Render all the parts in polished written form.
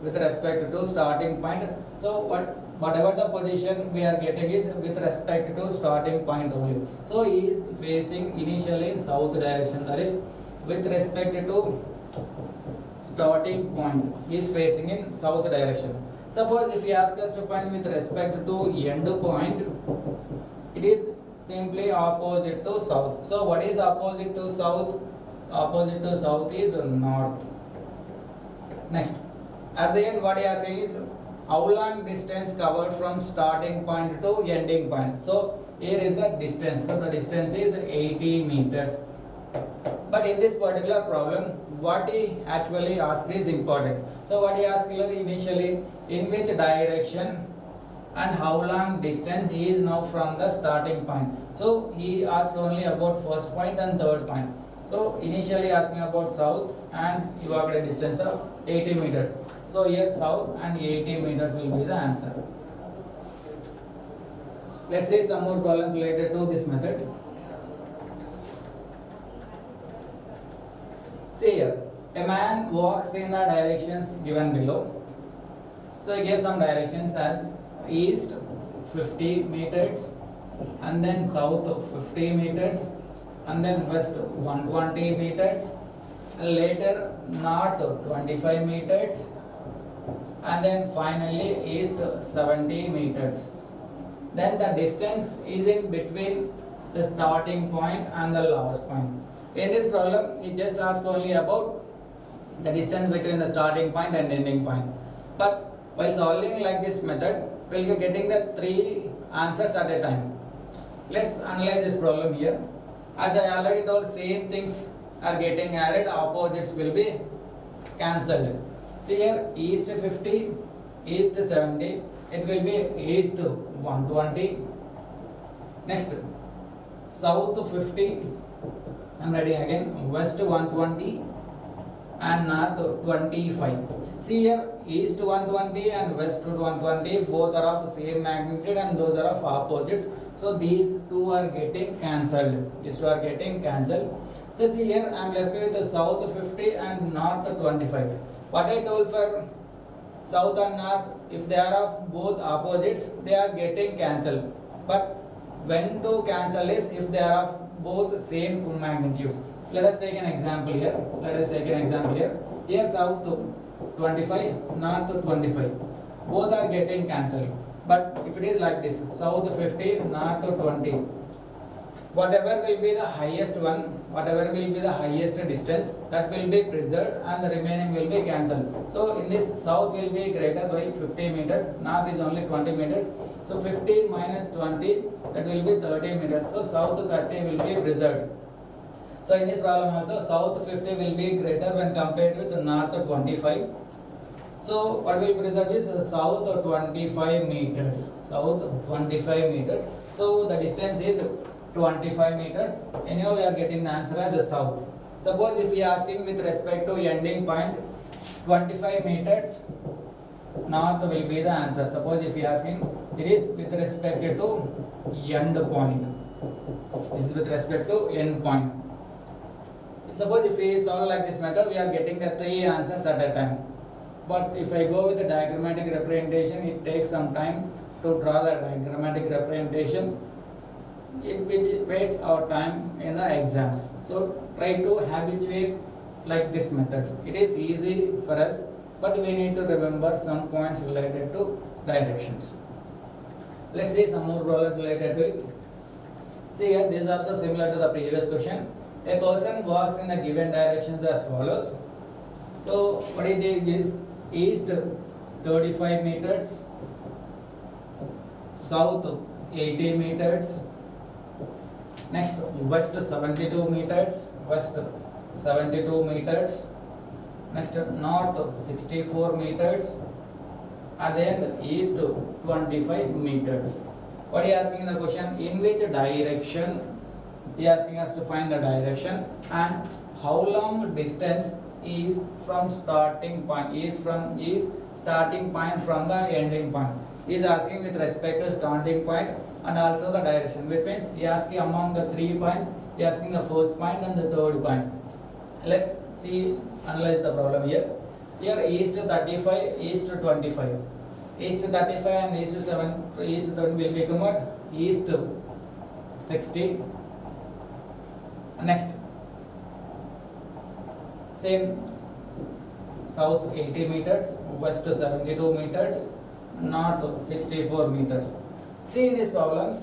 with respect to starting point. So whatever the position we are getting is with respect to starting point only. So he is facing initially in south direction, that is with respect to starting point he is facing in south direction. Suppose if he asks us to find with respect to end point, it is simply opposite to south. So what is opposite to south? Opposite to south is north. Next, at the end what he is saying is how long distance covered from starting point to ending point. So here is the distance. So the distance is 80 meters. But in this particular problem, what he actually asked is important. So what he asked initially, in which direction and how long distance he is now from the starting point. So he asked only about first point and third point. So initially asking about south and he walked a distance of 80 meters. So here south and 80 meters will be the answer. Let's see some more problems related to this method. See here, a man walks in the directions given below. So he gave some directions as east 50 meters and then south 50 meters and then west 120 meters and later north 25 meters and then finally east 70 meters. Then the distance is in between the starting point and the last point. In this problem, he just asked only about the distance between the starting point and ending point. But while solving like this method, we will be getting the 3 answers at a time. Let's analyze this problem here. As I already told, same things are getting added, opposites will be cancelled. See here, east 50, east 70, it will be east 120. Next, south 50. I'm writing again, west 120 and north 25. See here, east 120 and west 120, both are of same magnitude and those are of opposites. So these two are getting cancelled. These two are getting cancelled. So see here, I am left with the south 50 and north 25. What I told for south and north, if they are of both opposites, they are getting cancelled. But when to cancel is if they are of both same magnitudes. Let us take an example here. Here south 25, north 25. Both are getting cancelled. But if it is like this, south 50, north 20. Whatever will be the highest one, whatever will be the highest distance, that will be preserved and the remaining will be cancelled. So in this, south will be greater by 50 meters, north is only 20 meters. So 50 minus 20, that will be 30 meters. So south 30 will be preserved. So in this problem also, south 50 will be greater when compared with north 25. So what will be preserved is south 25 meters. South 25 meters. So the distance is 25 meters. Anyhow, we are getting the answer as the south. Suppose if we are asking with respect to ending point 25 meters, north will be the answer. Suppose if we are asking, it is with respect to end point. This is with respect to end point. Suppose if we solve like this method, we are getting the 3 answers at a time. But if I go with the diagrammatic representation, it takes some time to draw the diagrammatic representation, which wastes our time in the exams. So try to habituate like this method. It is easy for us, but we need to remember some points related to directions. Let's see some more problems related to it. See here, this is also similar to the previous question. A person walks in the given directions as follows. So what he did is east 35 meters, south 80 meters, next west 72 meters, next north 64 meters, and then east 25 meters. What he is asking in the question, in which direction? He is asking us to find the direction and how long distance is from starting point, is starting point from the ending point. He is asking with respect to starting point and also the direction, which means he is asking among the 3 points, he is asking the first point and the third point. Let's see, analyze the problem here. Here east 35, east 25. East 35 and east 7, east 30 will become what? East 60. Next, same, south 80 meters, west 72 meters, north 64 meters. See in these problems,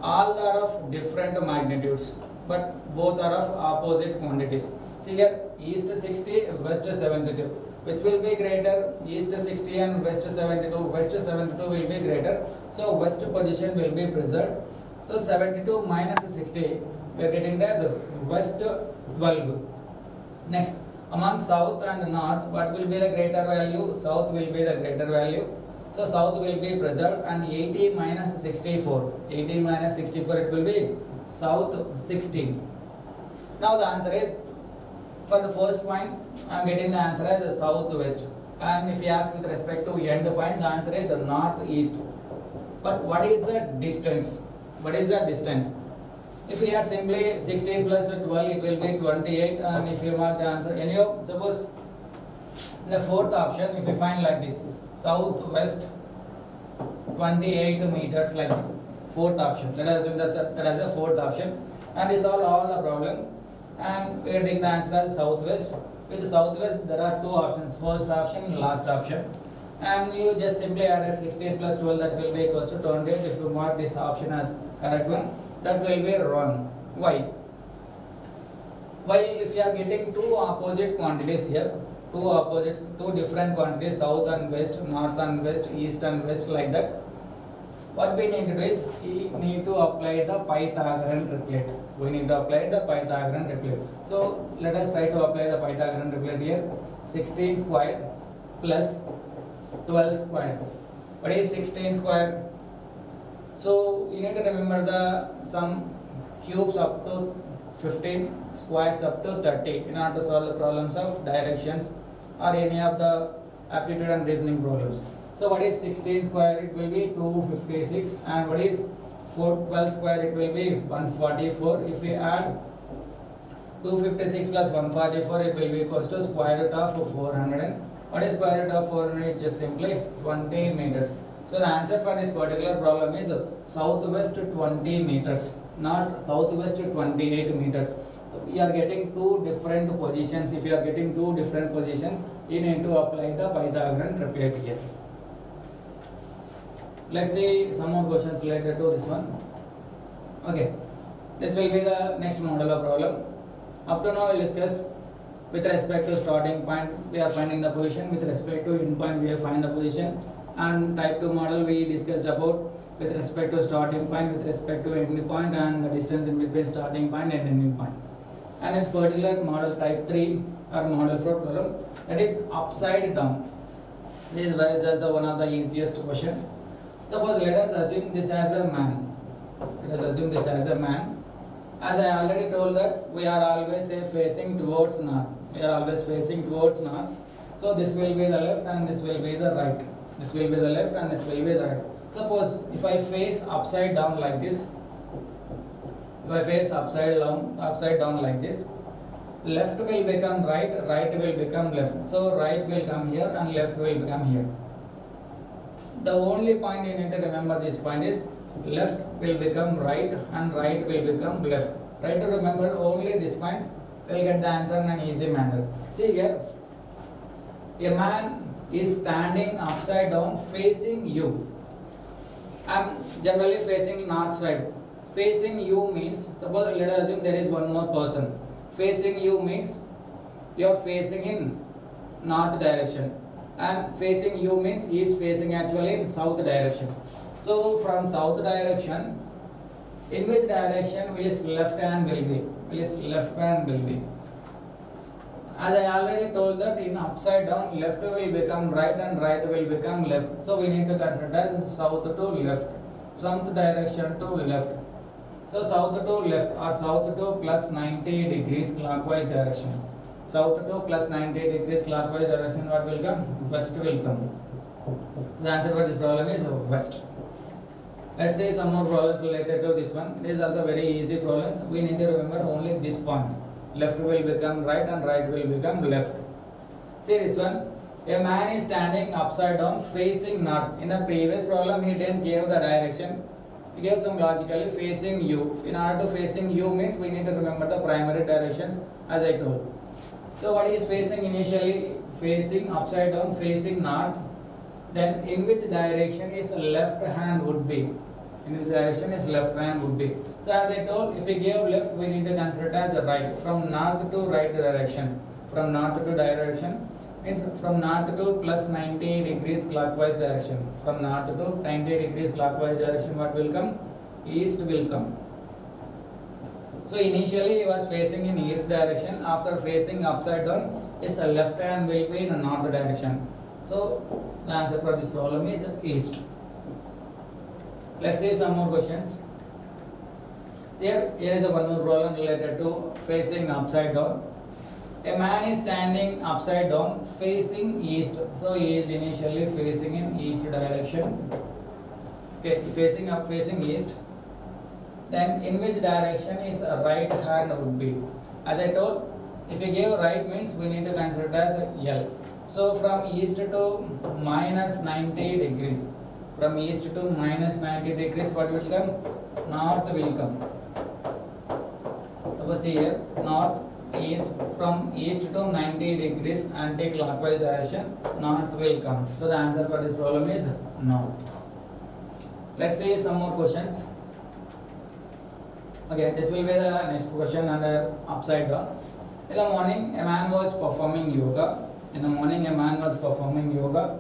all are of different magnitudes, but both are of opposite quantities. See here, east 60, west 72. Which will be greater? East 60 and west 72. West 72 will be greater. So west position will be preserved. So 72 minus 60, we are getting it as west 12. Next, among south and north, what will be the greater value? South will be the greater value. So south will be preserved, and 80 minus 64. 80 minus 64, it will be south 16. Now the answer is, for the first point, I am getting the answer as southwest. And if you ask with respect to end point, the answer is northeast. But what is the distance? What is the distance? If we had simply 16 plus 12, it will be 28. And if you mark the answer, anyhow, suppose in the fourth option, if we find like this, southwest 28 meters like this. Fourth option. Let us assume that as the fourth option. And we solve all the problem. And we are taking the answer as southwest. With southwest, there are two options, first option, last option. And you just simply added 16 plus 12, that will be equals to 28. If you mark this option as correct one, that will be wrong. Why? Why? If you are getting two opposite quantities here, two different quantities, south and west, north and west, east and west, like that, what we need to do is, we need to apply the Pythagorean triplet. We need to apply the Pythagorean triplet. So let us try to apply the Pythagorean triplet here. 16 square plus 12 square. What is 16 square? So you need to remember the some cubes up to 15, squares up to 30 in order to solve the problems of directions or any of the aptitude and reasoning problems. So what is 16 square? It will be 256, and what is 12 square? It will be 144. If we add 256 plus 144, it will be equals to square root of 400. What is square root of 400? It's just simply 20 meters. So the answer for this particular problem is southwest 20 meters, not southwest 28 meters. So we are getting two different positions. If you are getting two different positions, you need to apply the Pythagorean triplet here. Let's see some more questions related to this one. Okay, this will be the next modular problem. Up to now, we will discuss with respect to starting point, we are finding the position. With respect to end point, we have find the position. And type 2 model, we discussed about with respect to starting point, with respect to ending point, and the distance in between starting point and ending point. And in particular model type 3 or model 4 problem, that is upside down. This is one of the easiest question. Suppose let us assume this as a man. Let us assume this as a man. As I already told that we are always facing towards north. We are always facing towards north. So this will be the left and this will be the right. This will be the left and this will be the right. Suppose if I face upside down like this. If I face upside down like this, left will become right, right will become left. So right will come here and left will become here. The only point you need to remember this point is left will become right and right will become left. Try to remember only this point, you will get the answer in an easy manner. See here, a man is standing upside down facing you. I am generally facing north side. Facing you means, suppose let us assume there is one more person. Facing you means you are facing in north direction. And facing you means he is facing actually in south direction. So from south direction, in which direction will his left hand will be? Will his left hand will be? As I already told that in upside down, left will become right and right will become left. So we need to consider as south to left, south direction to left. So south to left or south to plus 90 degrees clockwise direction. South to plus 90 degrees clockwise direction, what will come? West will come. The answer for this problem is west. Let's say some more problems related to this one. This is also very easy problems. We need to remember only this point. Left will become right and right will become left. See this one. A man is standing upside down facing north. In the previous problem, he didn't give the direction. He gave some logically facing U. In order to facing U means we need to remember the primary directions as I told. So what is facing initially? Facing upside down, facing north. Then in which direction is left hand would be? In which direction is left hand would be? So as I told, if we give left, we need to consider it as a right. From north to right direction. From north to direction means from north to plus 90 degrees clockwise direction. From north to 90 degrees clockwise direction, what will come? East will come. So initially he was facing in east direction. After facing upside down, his left hand will be in north direction. So the answer for this problem is east. Let's see some more questions. Here is a one more problem related to facing upside down. A man is standing upside down facing east. So he is initially facing in east direction. Okay, facing up, facing east. Then in which direction is right hand would be? As I told, if we give right means we need to consider it as L. So from east to minus 90 degrees. From east to minus 90 degrees, what will come? North will come. Suppose here, north, east, from east to 90 degrees anti-clockwise direction, north will come. So the answer for this problem is north. Let's see some more questions. Okay, this will be the next question under upside down. In the morning, a man was performing yoga. In the morning, a man was performing yoga.